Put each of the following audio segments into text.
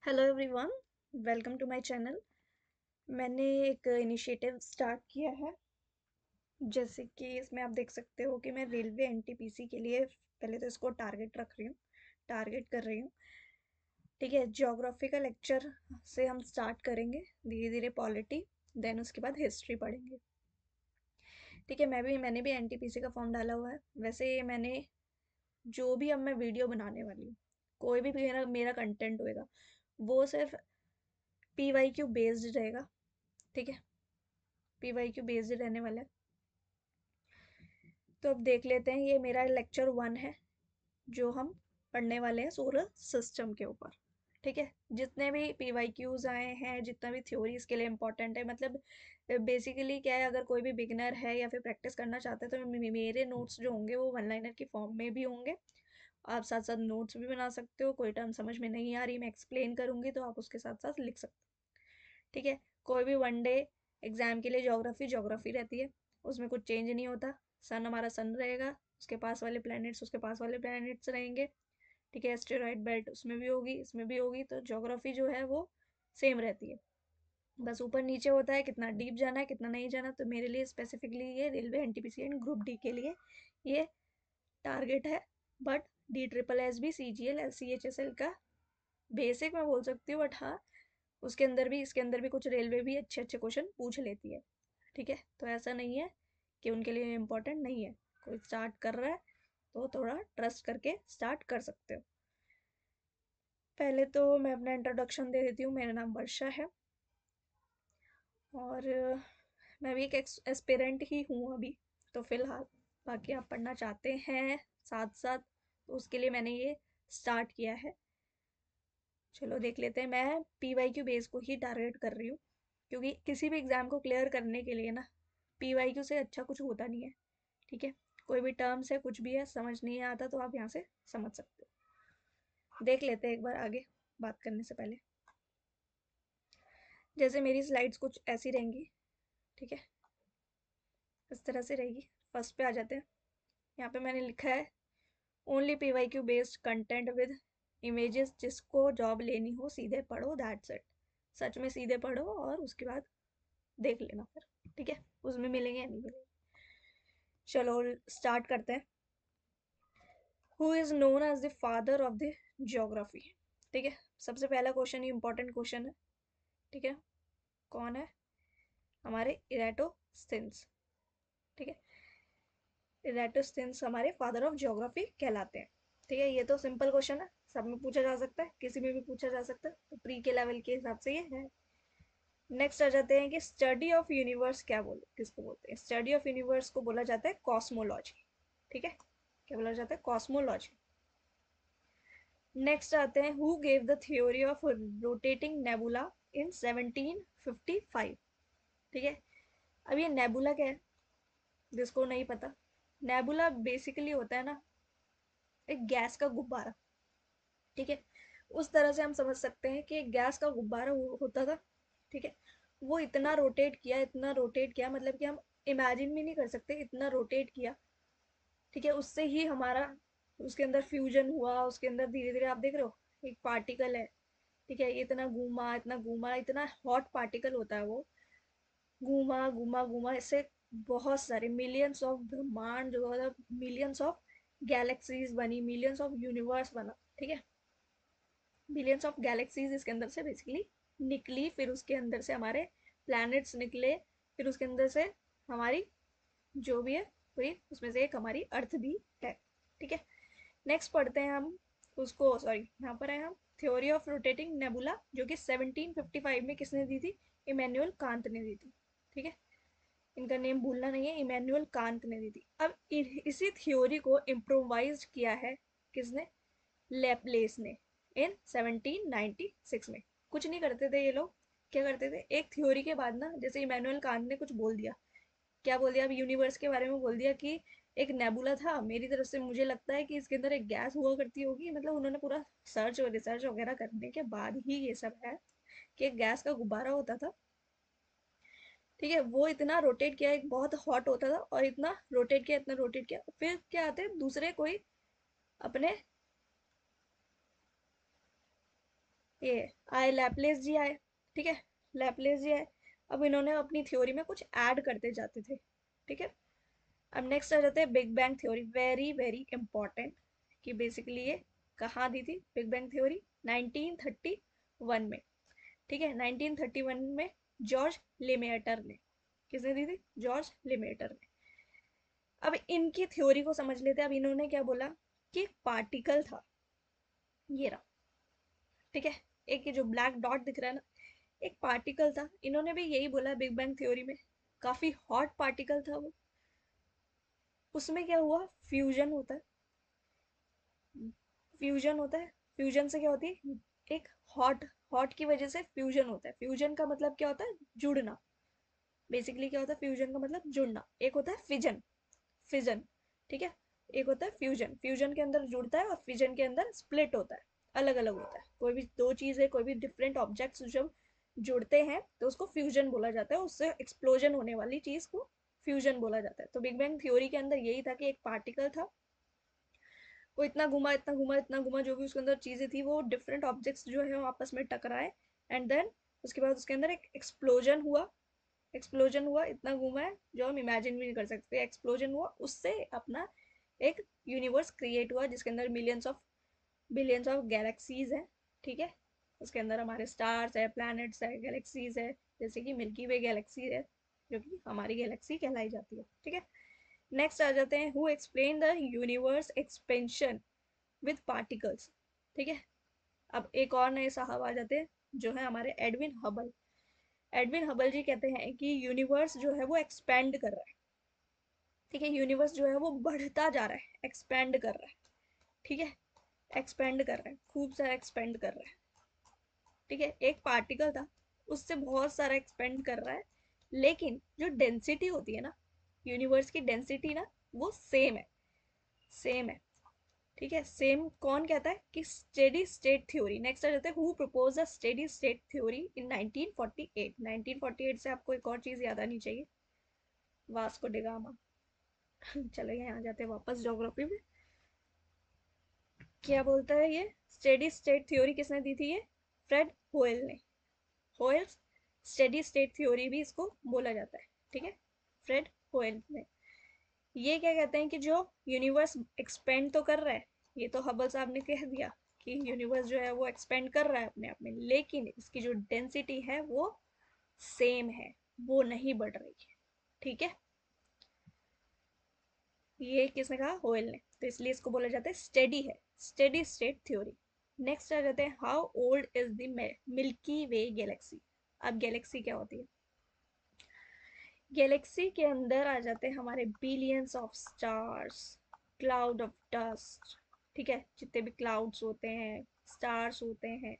Hello everyone, welcome to my channel. मैंने एक initiative start किया है। जैसे कि इसमें आप देख सकते हो कि मैं रेलवे एनटीपीसी के लिए पहले तो इसको टारगेट कर रही हूँ। ठीक है, ज्योग्राफी का लेक्चर से हम स्टार्ट करेंगे, धीरे धीरे पॉलिटी, देन उसके बाद हिस्ट्री पढ़ेंगे। ठीक है, मैंने भी एनटीपीसी का फॉर्म डाला हुआ है। वैसे मैंने जो भी अब मैं वीडियो बनाने वाली हूँ, कोई भी मेरा कंटेंट होएगा, वो सिर्फ पीवाईक्यू बेस्ड रहेगा। ठीक है, पीवाईक्यू बेस्ड रहने वाला है। तो अब देख लेते हैं, ये मेरा लेक्चर 1 है जो हम पढ़ने वाले हैं सोलर सिस्टम के ऊपर। ठीक है, जितने भी पीवाईक्यूज आए हैं, जितना भी थ्योरी इसके लिए इम्पोर्टेंट है, मतलब बेसिकली क्या है, अगर कोई भी बिगनर है या फिर प्रैक्टिस करना चाहता है तो मेरे नोट्स जो होंगे वो वन लाइनर की फॉर्म में भी होंगे। आप साथ साथ नोट्स भी बना सकते हो, कोई टर्म समझ में नहीं आ रही मैं एक्सप्लेन करूंगी तो आप उसके साथ साथ लिख सकते हो। ठीक है, कोई भी वनडे एग्जाम के लिए ज्योग्राफी ज्योग्राफी रहती है, उसमें कुछ चेंज नहीं होता। सन हमारा सन रहेगा, उसके पास वाले प्लैनेट्स उसके पास वाले प्लैनेट्स रहेंगे। ठीक है, एस्टेरॉइड बेल्ट उसमें भी होगी, इसमें भी होगी, तो ज्योग्राफी जो है वो सेम रहती है। बस ऊपर नीचे होता है कितना डीप जाना है कितना नहीं जाना। तो मेरे लिए स्पेसिफिकली ये railway NTPC and group D के लिए ये टारगेट है। But D triple S B C G L L C H S L का बेसिक मैं बोल सकती हूँ, बट हाँ, उसके अंदर भी इसके अंदर भी कुछ रेलवे भी अच्छे अच्छे क्वेश्चन पूछ लेती है। ठीक है, तो ऐसा नहीं है कि उनके लिए इम्पोर्टेंट नहीं है। कोई स्टार्ट कर रहा है तो थोड़ा ट्रस्ट करके स्टार्ट कर सकते हो। पहले तो मैं अपना इंट्रोडक्शन दे देती हूँ। मेरा नाम वर्षा है और मैं भी एक एस्पिरेंट ही हूँ अभी तो फिलहाल। बाकी आप पढ़ना चाहते हैं साथ साथ तो उसके लिए मैंने ये स्टार्ट किया है। चलो देख लेते हैं। मैं पीवाईक्यू बेस को ही टारगेट कर रही हूँ, क्योंकि किसी भी एग्ज़ाम को क्लियर करने के लिए ना पीवाईक्यू से अच्छा कुछ होता नहीं है। ठीक है, कोई भी टर्म्स है कुछ भी है समझ नहीं आता तो आप यहाँ से समझ सकते हो। देख लेते हैं एक बार आगे बात करने से पहले। जैसे मेरी स्लाइड्स कुछ ऐसी रहेंगी। ठीक है, इस तरह से रहेगी। फर्स्ट पे आ जाते हैं। यहाँ पे मैंने लिखा है only PYQ based content with images, जिसको जॉब लेनी हो सीधे पढ़ो, दैट्स इट। सच में सीधे पढ़ो और उसके बाद देख लेना फिर। ठीक है, उसमें मिलेंगे या नहीं मिलेंगे। चलो स्टार्ट करते हैं। Who is known as the father of the geography. ठीक है, सबसे पहला क्वेश्चन ये इंपॉर्टेंट क्वेश्चन है। ठीक है, कौन है? हमारे इरेटोस्थेनिस। ठीक है, इरेटोस्थेनिस हमारे फादर ऑफ ज्योग्राफी कहलाते हैं। ठीक है, ये तो सिंपल क्वेश्चन है, सब में पूछा जा सकता है, किसी में भी पूछा जा सकता है, तो प्री के लेवल के हिसाब से ये है। नेक्स्ट आ जाते हैं कि स्टडी ऑफ यूनिवर्स किसको बोलते हैं? स्टडी ऑफ यूनिवर्स को बोला जाता है कॉस्मोलॉजी। ठीक है, क्या बोला जाता है? कॉस्मोलॉजी। नेक्स्ट आते हैं who gave the theory of rotating nebula in 1755। ठीक है, अब ये नेबुला क्या है जिसको नहीं पता? नेबुला बेसिकली होता है ना एक गैस का गुब्बारा। ठीक है, उस तरह से हम समझ सकते हैं कि एक गैस का गुब्बारा होता था। ठीक है, वो इतना रोटेट किया, मतलब कि हम इमेजिन भी नहीं कर सकते, इतना रोटेट किया। ठीक है, उससे ही हमारा उसके अंदर फ्यूजन हुआ, उसके अंदर धीरे धीरे आप देख रहे हो एक पार्टिकल है। ठीक है, ये इतना घूमा, इतना हॉट पार्टिकल होता है वो, घूमा घूमा घूमा, इससे बहुत सारे मिलियंस ऑफ ब्रह्मांड जो है, मिलियंस ऑफ गैलेक्सीज बनी, मिलियंस ऑफ यूनिवर्स बना। ठीक है, बिलियंस ऑफ गैलेक्सीज इसके अंदर से बेसिकली निकली, फिर उसके अंदर से हमारे प्लैनेट्स निकले, फिर उसके अंदर से हमारी जो भी है पूरी, उसमें से एक हमारी अर्थ भी है। ठीक है, नेक्स्ट पढ़ते हैं हम उसको, सॉरी यहाँ पर है हम थ्योरी ऑफ रोटेटिंग नेबुला, जो कि 1755 में किसने दी थी? इमैनुअल कांत ने दी थी। ठीक है, इनका नेम भूलना नहीं है, इमैनुअल कांत ने दी थी। अब इसी थ्योरी को इम्प्रोवाइज किया है किसने? लेप्लेस ने, इन 1796 में। कुछ नहीं करते थे ये लोग, क्या करते थे, एक थ्योरी के बाद ना, जैसे इमैनुअल कांत ने कुछ बोल दिया, क्या बोल दिया, अब यूनिवर्स के बारे में बोल दिया कि एक नेबुला था, मेरी तरफ से मुझे लगता है कि इसके अंदर एक गैस हुआ करती होगी, मतलब उन्होंने पूरा सर्च और रिसर्च वगैरह करने के बाद ही ये सब है कि एक गैस का गुब्बारा होता था। ठीक है, वो इतना रोटेट किया, एक बहुत हॉट होता था और इतना रोटेट किया, इतना रोटेट किया, फिर क्या आते हैं दूसरे कोई अपने ये आए लैपलेस जी आए, ठीक है, लैपलेस जी आए। अब इन्होंने अपनी थ्योरी में कुछ ऐड करते जाते थे, ठीक है। अब नेक्स्ट आ जाते हैं big bang theory, very very important, कि बेसिकली ये कहाँ दी थी बिग बैंग थ्योरी, 1931 में, ठीक है, 1931 में जॉर्ज लेमेटर ने, किसने दी थी, जॉर्ज लेमेटर ने। अब इनकी थ्योरी को समझ लेते हैं। अब इन्होंने क्या बोला कि पार्टिकल था, ये रहा, ठीक है, एक ये जो ब्लैक डॉट दिख रहा है ना, एक पार्टिकल था। इन्होंने भी यही बोला बिग बैंग थ्योरी में, काफी हॉट पार्टिकल था वो। उसमें क्या हुआ, फ्यूजन होता है, फ्यूजन होता है, फ्यूजन से क्या होती है, एक हॉट, हॉट की वजह से फ्यूजन होता है। फ्यूजन का मतलब क्या होता है, जुड़ना। बेसिकली क्या होता है फ्यूजन का मतलब, जुड़ना। एक होता है फिजन, फिजन, ठीक है, एक होता है फ्यूजन, फ्यूजन के अंदर जुड़ता है और फिजन के अंदर स्प्लिट होता है, अलग अलग होता है। कोई भी दो चीजें, कोई भी डिफरेंट ऑब्जेक्ट्स जब जुड़ते हैं तो उसको फ्यूजन बोला जाता है, उससे एक्सप्लोजन होने वाली चीज को फ्यूजन बोला जाता है। तो बिग बैंग थ्योरी के अंदर यही था कि एक पार्टिकल था, वो इतना घुमा, इतना घुमा, इतना घुमा, जो भी उसके अंदर चीजें थी वो डिफरेंट ऑब्जेक्ट्स जो है वो आपस में टकराए, एंड देन उसके बाद उसके अंदर एक एक्सप्लोजन हुआ। एक्सप्लोजन हुआ, इतना घूमा है जो हम इमेजिन भी नहीं कर सकते, एक्सप्लोजन हुआ, उससे अपना एक यूनिवर्स क्रिएट हुआ जिसके अंदर millions of, billions of galaxies है, ठीक है। उसके अंदर हमारे स्टार्स है, प्लैनेट्स है, गैलेक्सीज है, जैसे कि मिल्की वे गैलेक्सी है, जो कि हमारी गैलेक्सी कहलाई जाती है, ठीक है। नेक्स्ट आ जाते हैं, who explain the universe expansion with particles, ठीक है। अब एक और नए साहब आ जाते हैं, जो है हमारे एडविन हबल। एडविन हबल जी कहते हैं कि यूनिवर्स जो है वो एक्सपेंड कर रहा है, ठीक है, यूनिवर्स जो है वो बढ़ता जा रहा है, एक्सपेंड कर रहा है, ठीक है, एक्सपेंड कर रहा है, खूब सारा एक्सपेंड कर रहा है, ठीक है। एक पार्टिकल था, उससे बहुत सारा एक्सपेंड कर रहा है, लेकिन जो डेंसिटी होती है ना, यूनिवर्स की डेंसिटी ना, वो सेम है, सेम है, ठीक है, सेम। कौन कहता है कि स्टेडी स्टेट थ्योरी। नेक्स्ट आ जाते हैं, who propose the steady state theory in 1948। 1948 से आपको एक और चीज याद आनी चाहिए, वास्को डिगामा। चलो यहाँ आ जाते हैं वापस ज्योग्राफी में। क्या बोलता है ये स्टेडी स्टेट थ्योरी, किसने दी थी ये, फ्रेड होयल ने। होयल्स स्टेडी स्टेट थ्योरी भी इसको बोला जाता है, ठीक है, फ्रेड होयल ने। ये क्या कहते हैं कि जो यूनिवर्स एक्सपेंड तो कर रहा है, ये तो हबल साहब ने कह दिया कि यूनिवर्स जो है वो एक्सपेंड कर रहा है अपने आप में, लेकिन इसकी जो डेंसिटी है वो सेम है, वो नहीं बढ़ रही है, ठीक है। ये किसने कहा, होयल ने, तो इसलिए इसको बोला जाता है स्टेडी है, स्टेडी स्टेट थ्योरी। नेक्स्ट आ जाते हैं, how old is the milky way Galaxy. अब गैलेक्सी क्या होती है, गैलेक्सी के अंदर आ जाते हैं हमारे billions of stars, cloud of dust, ठीक है, जितने भी क्लाउड्स होते हैं, स्टार्स होते हैं,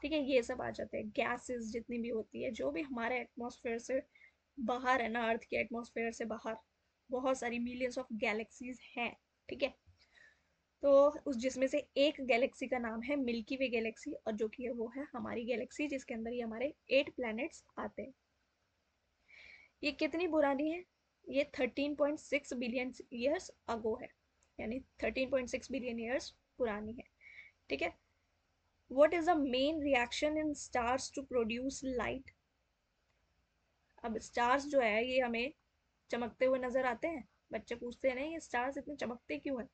ठीक है, ये सब आ जाते हैं, गैसेस जितनी भी होती है, जो भी हमारे एटमॉस्फेयर से बाहर है ना, अर्थ के एटमॉस्फेयर से बाहर, बहुत सारी मिलियंस ऑफ गैलेक्सीज हैं, ठीक है। तो उस जिसमें से एक गैलेक्सी का नाम है मिल्की वे गैलेक्सी, और जो कि है वो है हमारी गैलेक्सी, जिसके अंदर ये हमारे 8 प्लैनेट्स आते हैं। ये कितनी पुरानी है, ये 13.6 बिलियन ईयर्स अगो है, यानी 13.6 बिलियन ईयर्स पुरानी है, ठीक है। What is the main reaction in stars to produce light. अब स्टार्स जो है ये हमें चमकते हुए नजर आते हैं, बच्चे पूछते हैं ना ये स्टार्स इतने चमकते क्यों हैं,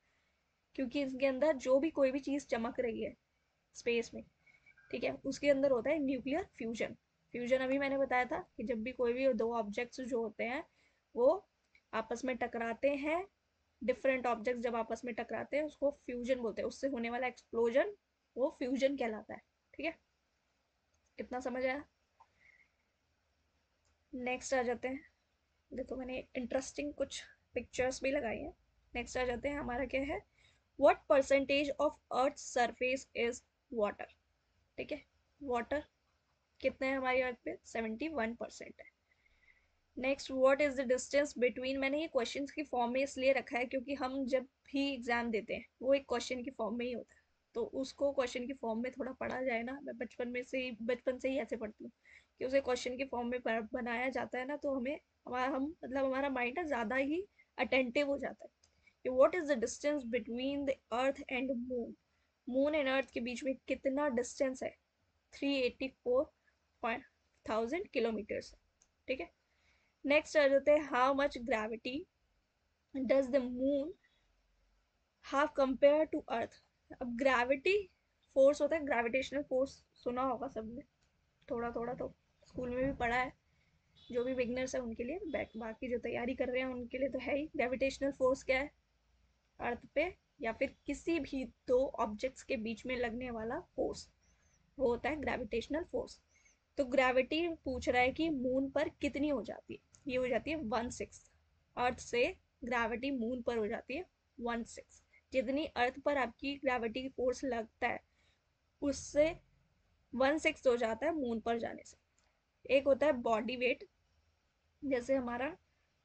क्योंकि इसके अंदर जो भी कोई भी चीज चमक रही है स्पेस में, ठीक है, उसके अंदर होता है न्यूक्लियर फ्यूजन। फ्यूजन अभी मैंने बताया था कि जब भी कोई भी दो ऑब्जेक्ट्स जो होते हैं वो आपस में टकराते हैं, डिफरेंट ऑब्जेक्ट्स जब आपस में टकराते हैं उसको फ्यूजन बोलते हैं, उससे होने वाला एक्सप्लोजन वो फ्यूजन कहलाता है, ठीक है, कितना समझ आया। नेक्स्ट आ जाते हैं, देखो मैंने इंटरेस्टिंग कुछ पिक्चर्स भी लगाई हैं। नेक्स्ट आ जाते हैं, हमारा क्या है, what percentage of earth surface is water, ठीक है, वाटर कितने हैं हमारी अर्थ पे, 71% है। Next, what is the distance between, मैंने ये क्वेश्चन की फॉर्म में इसलिए रखा है क्योंकि हम जब भी एग्जाम देते हैं वो एक क्वेश्चन की फॉर्म में ही होता है, तो उसको क्वेश्चन की फॉर्म में थोड़ा पढ़ा जाए ना, मैं बचपन से ही ऐसे पढ़ती हूँ कि उसे क्वेश्चन की फॉर्म में बनाया जाता है ना, तो हमें हमारा हम मतलब हमारा माइंड ना ज़्यादा ही अटेंटिव हो जाता है कि what is the distance between the earth and moon, moon and earth के बीच में कितना डिस्टेंस है, 384,000 किलोमीटर्स, ठीक है। नेक्स्ट आ जाते हैं, how much gravity does the moon have compare to earth. अब ग्रेविटी फोर्स होता है, ग्रेविटेशनल फोर्स सुना होगा सबने, थोड़ा थोड़ा तो स्कूल में भी पढ़ा है। जो भी बिगनर्स है उनके लिए, बाकी जो तैयारी कर रहे हैं उनके लिए तो है ही। ग्रेविटेशनल फोर्स क्या है, अर्थ पे या फिर किसी भी दो ऑब्जेक्ट्स के बीच में लगने वाला फोर्स, वो होता है ग्रेविटेशनल फोर्स। तो ग्रेविटी पूछ रहा है कि मून पर कितनी हो जाती है, ये हो जाती है 1/6। अर्थ से ग्रेविटी मून पर हो जाती है 1/6। जितनी अर्थ पर आपकी ग्रेविटी फोर्स लगता है उससे 1/6 हो जाता है मून पर जाने से। एक होता है बॉडी वेट, जैसे हमारा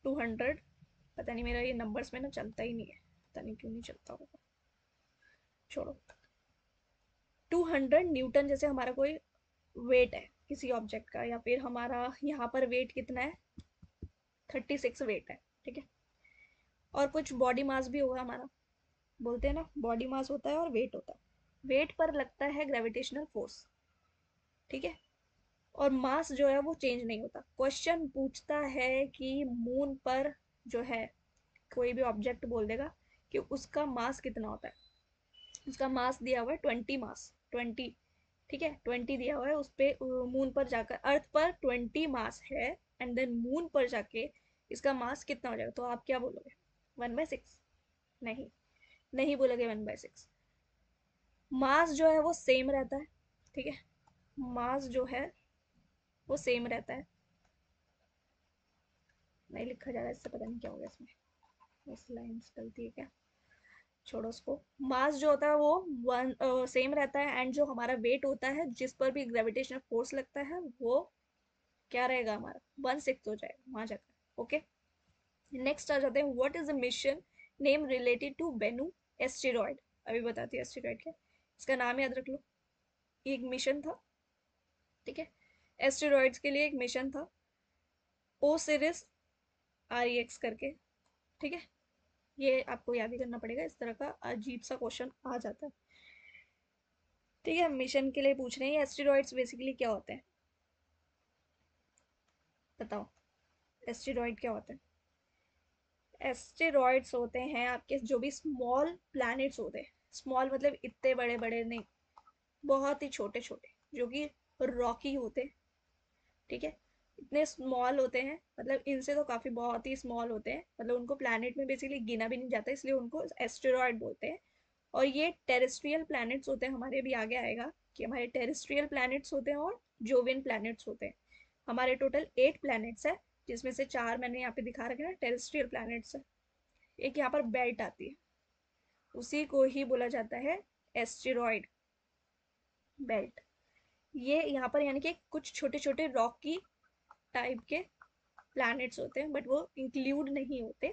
200, पता नहीं मेरा ये नंबर्स में ना चलता ही नहीं है, पता नहीं क्यों नहीं चलता होगा, छोड़ो। 200 न्यूटन जैसे हमारा कोई वेट है किसी ऑब्जेक्ट का, या फिर हमारा यहाँ पर वेट कितना है, 36 वेट है, ठीक है। और कुछ बॉडी मास भी होगा हमारा, बोलते हैं ना बॉडी मास होता है और वेट होता है। वेट पर लगता है ग्रेविटेशनल फोर्स, ठीक है। और मास जो है वो चेंज नहीं होता। क्वेश्चन पूछता है कि मून पर जो है कोई भी ऑब्जेक्ट बोल देगा कि उसका मास कितना होता है। उसका मास दिया हुआ है 20 मास, 20, ठीक है, 20 दिया हुआ है उस पे। मून पर जाकर अर्थ पर 20 मास है, एंड देन मून पर जाके इसका मास कितना हो जाएगा, तो आप क्या बोलोगे, 1/6? नहीं, नहीं बोलोगे 1/6। मास जो है वो सेम रहता है, ठीक है, मास जो है वो सेम रहता है। नहीं लिखा जा रहा है, इससे पता नहीं क्या हो गया इसमें, इस लाइन से गलती है क्या, छोड़ो उसको। मास जो होता है वो वन सेम रहता है, एंड जो हमारा वेट होता है जिस पर भी ग्रेविटेशनल फोर्स लगता है वो क्या रहेगा हमारा, 1/6 हो जाएगा वहां जाकर, ओके। नेक्स्ट आ जाते हैं, what is the mission name related to Bennu asteroid. अभी बताती है एस्टेरॉयड क्या, इसका नाम याद रख लो। एक मिशन था, ठीक है, एस्टेरॉयड्स के लिए एक मिशन था, ओसिरिस REX करके, ठीक है। ये आपको याद ही करना पड़ेगा, इस तरह का अजीब सा क्वेश्चन आ जाता है, ठीक है। मिशन के लिए पूछ रहे हैं एस्टेरॉयड्स बेसिकली क्या होते हैं, बताओ एस्टेरॉयड क्या होते हैं। एस्टेरॉयड्स होते हैं आपके जो भी स्मॉल प्लैनेट्स होते हैं, स्मॉल मतलब इतने बड़े बड़े नहीं, बहुत ही छोटे छोटे, जो कि रॉकी होते हैं, ठीक है। इतने स्मॉल होते हैं, मतलब इनसे तो काफी बहुत ही स्मॉल होते हैं, मतलब उनको प्लैनेट में बेसिकली गिना भी नहीं जाता, इसलिए उनको एस्टेरॉयड बोलते हैं। और ये टेरेस्ट्रियल प्लैनेट्स होते हैं हमारे, भी आगे आएगा कि हमारे टेरेस्ट्रियल प्लैनेट्स होते हैं और जोवियन प्लैनेट्स होते हैं। हमारे टोटल 8 प्लैनेट्स है, जिसमें से 4 मैंने यहाँ पे दिखा रखे हैं टेरेस्ट्रियल प्लैनेट्स है। एक यहाँ पर बेल्ट आती है, उसी को ही बोला जाता है एस्टेरॉयड बेल्ट। ये यहाँ पर यानी कि कुछ छोटे छोटे रॉकी टाइप के प्लैनेट्स होते हैं, बट वो इंक्लूड नहीं होते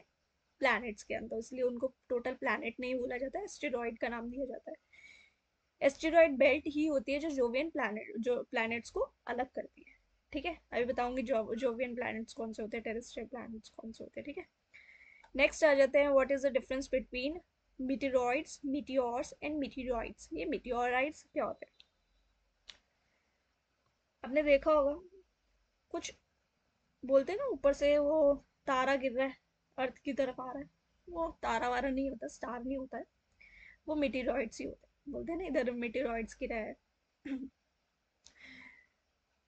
प्लैनेट्स के अंदर, इसलिए उनको टोटल प्लैनेट नहीं बोला जाता है, एस्टेरॉयड का नाम दिया जाता है। एस्टेरॉयड बेल्ट ही होती है जो जोवियन प्लैनेट, जो प्लैनेट्स को अलग करती है, ठीक है। अभी बताऊंगी जोवियन प्लैनेट्स कौन से होते हैं, टेरेस्ट्रियल प्लैनेट्स कौन से होते हैं, ठीक है। नेक्स्ट आ जाते हैं, what is the difference between meteoroids, meteors and meteoroids. ये मीटियोराइड्स क्या होते हैं, आपने देखा होगा कुछ बोलते हैं ना ऊपर से वो तारा गिर रहा है, अर्थ की तरफ आ रहा है, वो तारा वारा नहीं होता, स्टार नहीं होता है, वो मीटेरॉइड्स ही होते हैं, बोलते हैं ना इधर मीटेरॉइड्स गिरा है।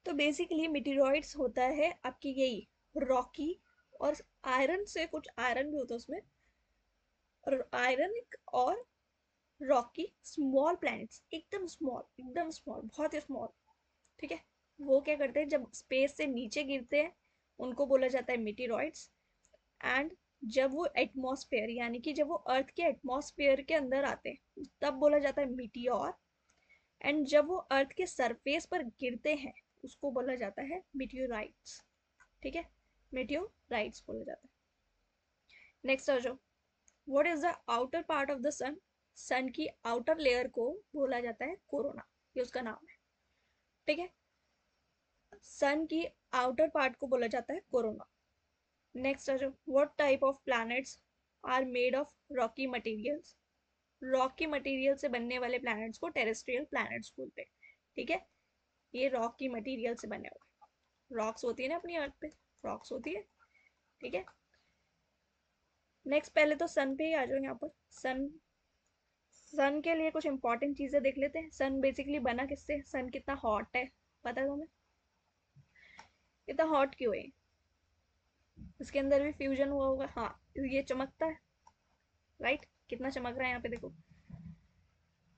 तो बेसिकली मीटेरॉइड्स होता है आपकी यही रॉकी, और आयरन से, कुछ आयरन भी होता है उसमें, और आयरन और रॉकी स्मॉल प्लैनेट्स, एकदम स्मॉल, एकदम स्मॉल, बहुत ही स्मॉल, ठीक है। वो क्या करते हैं जब स्पेस से नीचे गिरते हैं उनको बोला जाता है मीटेरॉइड्स। एंड जब वो एटमॉस्फेयर यानी कि जब वो अर्थ के एटमॉस्फेयर के अंदर आते हैं तब बोला जाता है मीटियोर। एंड जब वो अर्थ के सरफेस पर गिरते हैं उसको बोला जाता है मीटियोराइट्स, ठीक है, मीटियोराइट्स बोला जाता है। नेक्स्ट आ जाओ, what is the outer part of the sun. Sun की आउटर लेयर को बोला जाता है कोरोना, ये उसका नाम है, ठीक है। सन की आउटर पार्ट को बोला जाता है कोरोना। नेक्स्ट आ जाओ, what type of planets are made of rocky materials. Rocky material से बनने वाले प्लैनेट्स को टेरेस्ट्रियल प्लैनेट्स बोलते हैं, ठीक है। ये रॉक की मटेरियल से बने हुए, रॉक्स होती है ना अपनी अर्थ पे, रॉक्स होती है, ठीक है। नेक्स्ट पहले तो सन पे ही आ जाओ यहाँ पर। सन, सन के लिए कुछ इंपॉर्टेंट चीजें देख लेते हैं। सन बेसिकली बना किससे, सन कितना हॉट है पता है तुम्हें, इतना हॉट क्यों है, इसके अंदर भी फ्यूजन हुआ होगा, हाँ ये चमकता है, राइट, कितना चमक रहा है यहाँ पे देखो,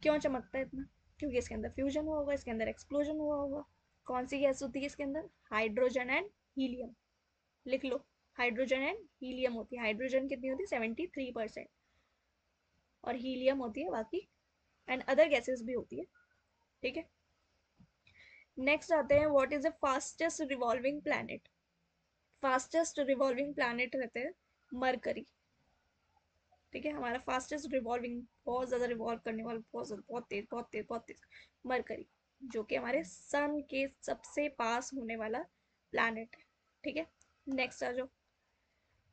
क्यों चमकता है इतना, क्योंकि इसके अंदर फ्यूजन हुआ होगा, इसके अंदर एक्सप्लोजन हुआ होगा। कौन सी गैस होती है इसके अंदर, हाइड्रोजन एंड हीलियम, लिख लो, हाइड्रोजन एंड हीलियम होती है। हाइड्रोजन कितनी होती है 73%, और हीलियम होती है बाकी, एंड अदर गैसेस भी होती है, ठीक है। नेक्स्ट आते हैं, what is the fastest revolving planet. Fastest revolving planet रहते हैं मरकरी, ठीक है, हमारा फास्टेस्ट रिवॉल्विंग, बहुत ज्यादा रिवॉल्व करने वाला, बहुत ज्यादा, बहुत तेज बहुत तेज बहुत तेज, मरकरी, जो कि हमारे सन के सबसे पास होने वाला प्लैनेट है, ठीक है। नेक्स्ट आ जाओ,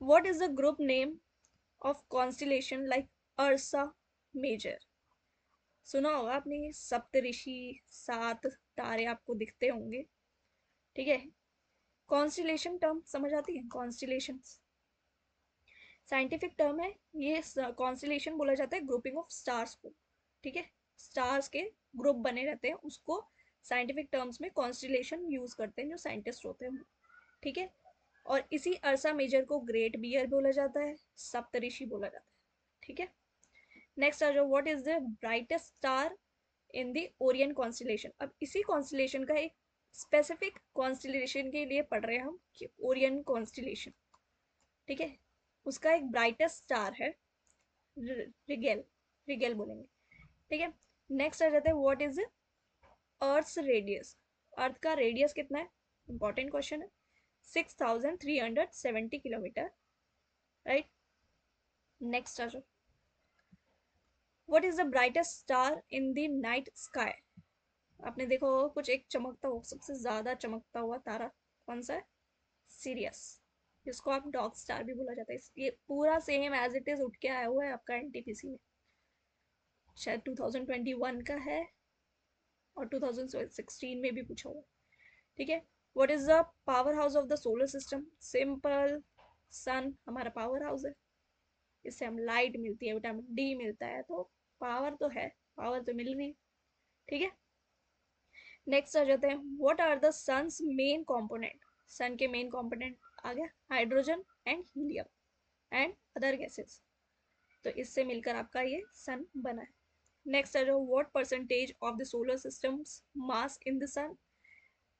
what is the group name of constellation like ursa major. सुना होगा आपने, सप्तऋषि, 7 तारे आपको दिखते होंगे, ठीक है। कॉन्स्टिलेशन टर्म समझ आती है, कॉन्स्टिलेशन साइंटिफिक टर्म है ये। कॉन्स्टिलेशन बोला जाता है ग्रुपिंग ऑफ स्टार्स को, ठीक है, स्टार्स के ग्रुप बने रहते हैं, उसको साइंटिफिक टर्म्स में कॉन्स्टिलेशन यूज करते हैं जो साइंटिस्ट होते हैं, ठीक है। और इसी अर्सा मेजर को ग्रेट बियर बोला जाता है, सप्तऋषि बोला जाता है, ठीक है। नेक्स्ट आ जाओ, what is the brightest star in the Orion constellation. अब इसी कॉन्स्टिलेशन का एक स्पेसिफिक कॉन्स्टिलेशन के लिए पढ़ रहे हैं हम कि ओरियन कॉन्स्टिलेशन, ठीक है, उसका एक ब्राइटेस्ट स्टार है रिगेल, रिगेल बोलेंगे, ठीक है। नेक्स्ट आ जाता है, व्हाट इज अर्थ रेडियस, अर्थ का रेडियस कितना है, इंपॉर्टेंट क्वेश्चन है, 6370 किलोमीटर, राइट। नेक्स्ट आ जाओ, what is the brightest star in the night sky. आपने देखा होगा कुछ एक चमकता हुआ, सबसे ज्यादा चमकता हुआ तारा कौन सा है, सीरियस, जिसको आप डॉग स्टार भी बोला जाता है। ये पूरा सेम एज इट इज उठ के आया हुआ है आपका एनटीपीसी में, शायद 2021 का है, और 2016 में भी पूछा हुआ, ठीक है। What is the power house of the solar system, simple, sun हमारा पावर हाउस है, इससे हम लाइट मिलती है, विटामिन डी मिलता है, तो पावर तो है, पावर तो मिल रही है, ठीक है। नेक्स्ट आ जाते हैं, what are the sun's main component, sun के मेन कंपोनेंट आ गया hydrogen and helium and other gases, तो इससे मिलकर आपका ये सन बना है। नेक्स्ट आ जाओ, what percentage of the solar system's mass in the sun,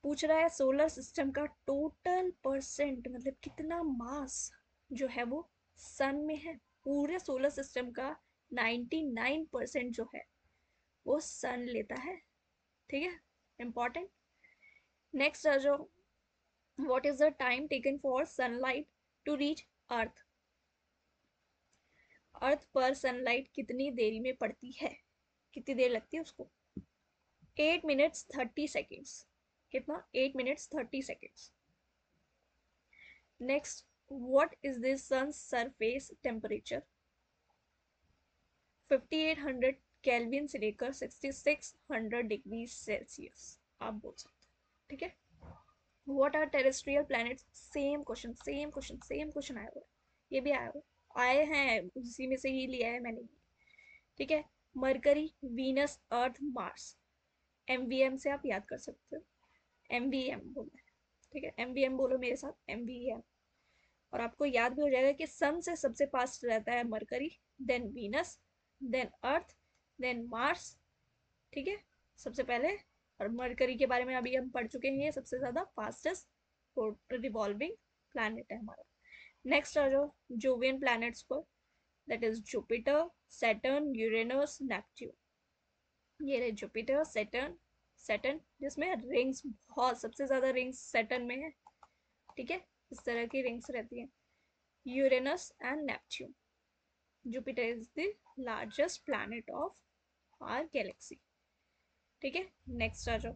पूछ रहा है सोलर सिस्टम का टोटल परसेंट, मतलब कितना मास जो है वो सन में है, पूरे सोलर सिस्टम का 99% जो है वो सन लेता है, ठीक है, इंपॉर्टेंट। नेक्स्ट आ जाओ, what is the time taken for sunlight to reach earth, earth पर सनलाइट कितनी देरी में पड़ती है, कितनी देर लगती है उसको, 8 minutes 30 seconds, कितना, 8 minutes 30 seconds। Next, what is this sun surface temperature, 5800 kelvin से लेकर 6600 डिग्री सेल्सियस आप बोल सकते हो, ठीक है। What are terrestrial planets, same question same question same question आया हुआ है, ये भी आया हुआ, आए हैं उसी में से ही लिया है मैंने, ठीक है। मरकरी, वीनस, अर्थ, मार्स, एमवीएम से आप याद कर सकते हो, एमवीएम बोलना है, ठीक है, एमवीएम बोलो मेरे साथ, एमवीएम, और आपको याद भी हो जाएगा कि सन से सबसे पास रहता है मरकरी, देन वीनस, देन अर्थ, देन मार्स, ठीक है, सबसे पहले। और मरकरी के बारे में अभी हम पढ़ चुके हैं, ये सबसे ज्यादा फास्टेस्ट रिवॉल्विंग प्लैनेट है हमारा। नेक्स्ट आ जाओ जोवियन प्लैनेट्स पर, that is Jupiter, Saturn, Uranus, Neptune, ये रहे जुपिटर, सैटर्न, सैटर्न जिसमें रिंग्स बहुत, सबसे ज्यादा रिंग्स सैटर्न में है, ठीक है, इस तरह की रिंग्स रहती है। Uranus and Neptune, Jupiter is the largest planet of our galaxy, ठीक है। नेक्स्ट आ जाओ,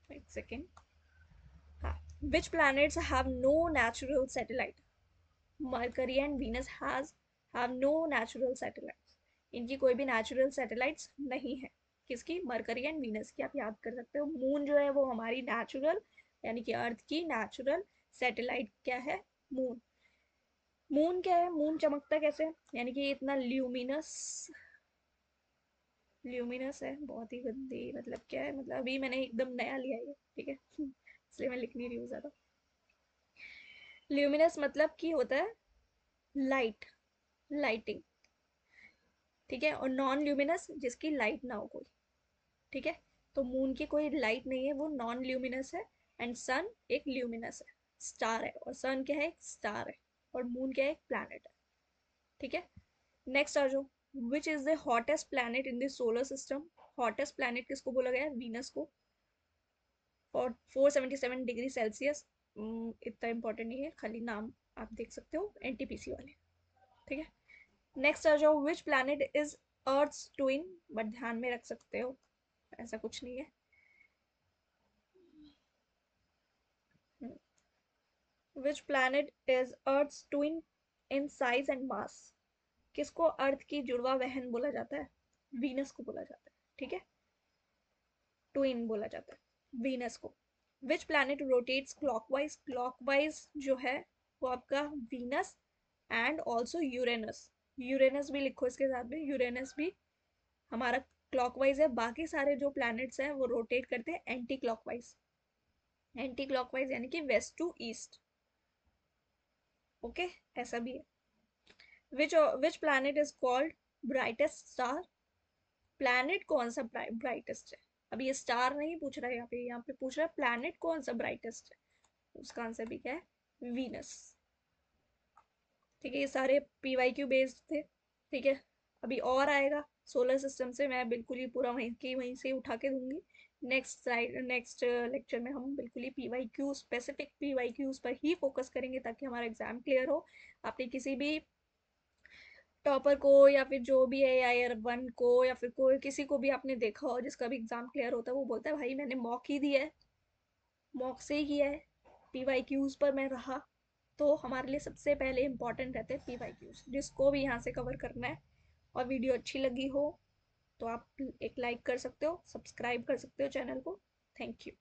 एक सेकेंड, हाँ, which planets have no natural satellite, Mercury and Venus have no natural satellites, इनकी कोई भी नेचुरल सैटेलाइट्स नहीं है, किसकी? मरकरी एंड वीनस की। आप याद कर सकते हो। मून जो है वो हमारी नेचुरल, यानी कि अर्थ की नेचुरल सैटेलाइट क्या है? मून। मून क्या है? मून चमकता कैसे है? यानी कि इतना ल्यूमिनस, ल्यूमिनस है, बहुत ही गंदी, मतलब क्या है, मतलब अभी मैंने एकदम नया लिया है ये, ठीक है इसलिए मैं लिख नहीं रही हूँ ज्यादा। ल्यूमिनस मतलब कि होता है लाइट, लाइटिंग, ठीक है। और नॉन ल्यूमिनस जिसकी लाइट ना हो कोई, ठीक है। तो मून की कोई लाइट नहीं है, वो नॉन ल्यूमिनस है। एंड सन एक ल्यूमिनस है, स्टार है। और सन क्या है? एक स्टार है। और मून क्या है? एक प्लैनेट है, ठीक है। नेक्स्ट आ जाओ। Which is the hottest planet in the solar system? Hottest planet किसको बोला गया है? वीनस को। और 477 डिग्री सेल्सियस। इतना इंपॉर्टेंट नहीं है, खाली नाम आप देख सकते हो, एनटीपीसी वाले, ठीक है। नेक्स्ट आ जाओ। Which planet is earth twin? But ध्यान में रख सकते हो, ऐसा कुछ नहीं है। Which planet is earth twin in size and mass? किसको अर्थ की जुड़वा बहन बोला जाता है? वीनस को बोला जाता है, ठीक है। ट्विन बोला जाता है वीनस को। Which planet rotates clockwise? Clockwise जो है वो आपका Venus and also Uranus. Uranus भी लिखो इसके साथ में, यूरेनस भी हमारा क्लॉकवाइज है। बाकी सारे जो प्लैनेट्स हैं वो रोटेट करते हैं एंटी क्लॉकवाइज। एंटी क्लॉकवाइज यानी कि वेस्ट टू ईस्ट, ओके, ऐसा भी है। Which planet is called brightest star? Planet कौन सा ब्राइटेस्ट है? अभी ये स्टार नहीं पूछ रहा है, यहाँ पे पूछ रहा है प्लैनेट कौन सा ब्राइटेस्ट है। उसका आंसर भी क्या है? वीनस, ठीक है। ये सारे पीवाईक्यू बेस्ड थे, ठीक है। अभी और आएगा सोलर सिस्टम से, मैं बिल्कुल ही पूरा वहीं से उठा के दूंगी। नेक्स्ट लेक्चर में हम बिल्कुल ही पीवाईक्यू, स्पेसिफिक पीवाईक्यूज पर ही फोकस करेंगे ताकि हमारा एग्जाम क्लियर हो। आपने किसी भी टॉपर को या फिर जो भी है, AIR 1 को या फिर कोई किसी को भी आपने देखा हो जिसका भी एग्जाम क्लियर होता है, वो बोलता है भाई मैंने मॉक ही दिया है, मॉक से ही किया है, पीवाईक्यूज पर मैं रहा। तो हमारे लिए सबसे पहले इंपॉर्टेंट रहते हैं पीवाईक्यूज, जिसको भी यहाँ से कवर करना है। और वीडियो अच्छी लगी हो तो आप एक लाइक कर सकते हो, सब्सक्राइब कर सकते हो चैनल को। Thank you.